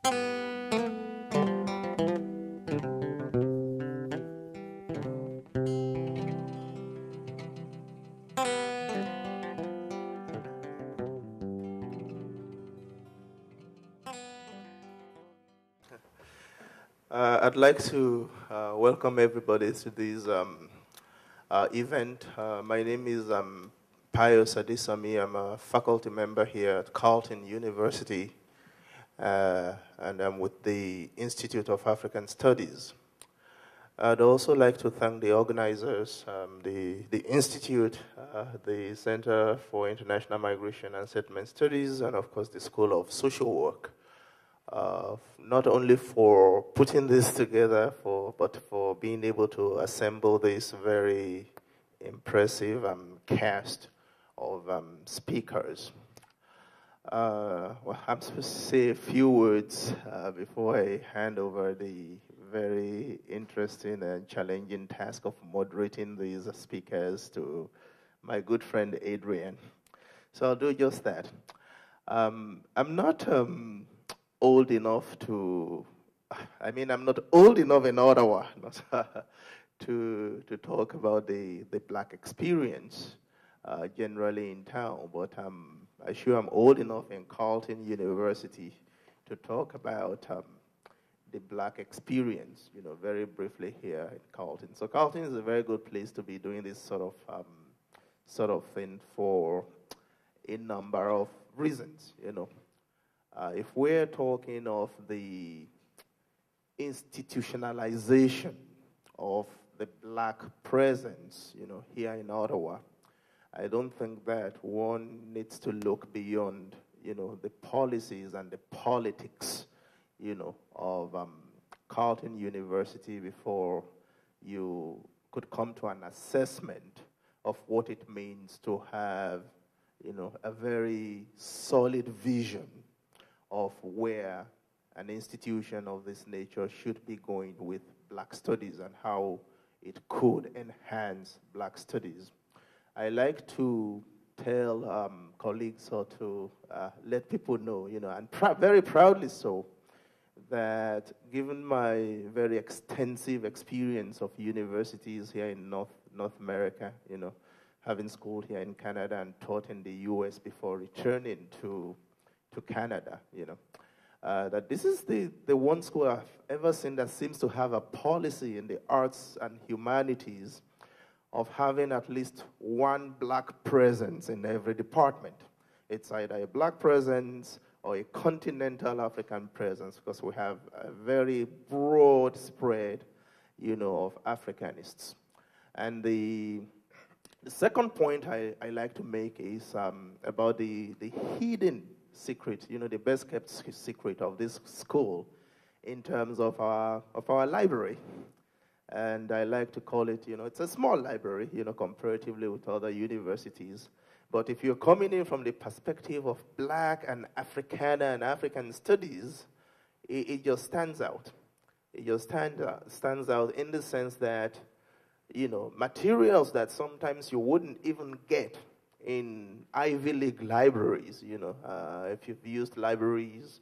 I'd like to welcome everybody to this event. My name is Pius Adesanmi. I'm a faculty member here at Carleton University, and I'm with the Institute of African Studies. I'd also like to thank the organizers, the Institute, the Center for International Migration and Settlement Studies, and of course the School of Social Work. Not only for putting this together, but for being able to assemble this very impressive cast of speakers. Well, I'm supposed to say a few words before I hand over the very interesting and challenging task of moderating these speakers to my good friend Adrian. So I'll do just that. I'm not old enough to, I'm not old enough in Ottawa to talk about the Black experience generally in town, but I'm sure I'm old enough in Carleton University to talk about the Black experience, very briefly here in Carleton. So Carleton is a very good place to be doing this sort of thing for a number of reasons, if we're talking of the institutionalization of the Black presence, here in Ottawa, I don't think that one needs to look beyond, the policies and the politics, of Carleton University before you could come to an assessment of what it means to have, a very solid vision of where an institution of this nature should be going with Black studies and how it could enhance Black studies. I like to tell colleagues or to let people know, and very proudly so, that given my very extensive experience of universities here in North America, having schooled here in Canada and taught in the US before returning to Canada, that this is the one school I've ever seen that seems to have a policy in the arts and humanities of having at least one Black presence in every department. It's either a Black presence or a continental African presence, because we have a very broad spread, of Africanists. And the second point I like to make is about the hidden secret, the best kept secret of this school in terms of our library. And I like to call it, it's a small library, comparatively with other universities. But if you're coming in from the perspective of Black and Africana and African studies, it just stands out. It just stands out in the sense that, materials that sometimes you wouldn't even get in Ivy League libraries, if you've used libraries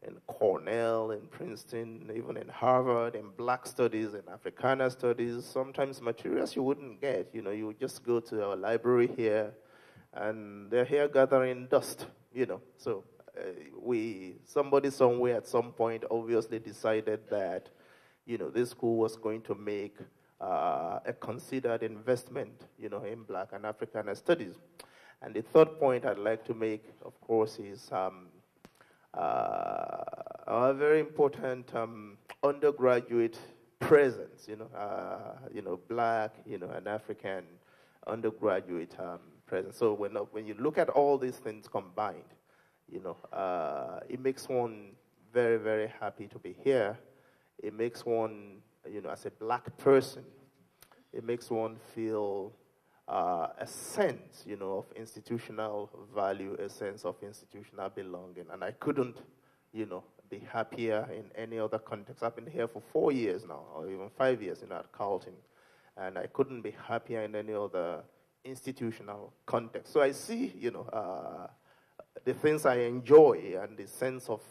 in Cornell, in Princeton, even in Harvard, in Black studies, in Africana studies, sometimes materials you wouldn't get, you would just go to our library here, and they're here gathering dust, So somebody somewhere at some point obviously decided that, this school was going to make a considered investment, in Black and Africana studies. And the third point I'd like to make, of course, is a very important undergraduate presence, Black, and African undergraduate presence. So when you look at all these things combined, it makes one very, very happy to be here. It makes one, as a Black person, it makes one feel a sense, of institutional value, a sense of institutional belonging. And I couldn't, be happier in any other context. I've been here for 4 years now, or even 5 years, at Carleton. And I couldn't be happier in any other institutional context. So I see, the things I enjoy and the sense of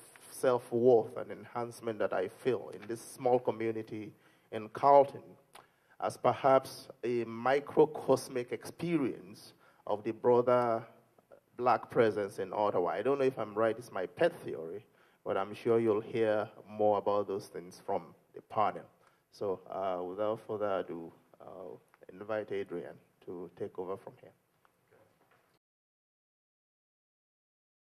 self-worth and enhancement that I feel in this small community in Carlton as perhaps a microcosmic experience of the broader black presence in Ottawa. I don't know if I'm right, it's my pet theory, but I'm sure you'll hear more about those things from the panel. So without further ado, I'll invite Adrian to take over from here.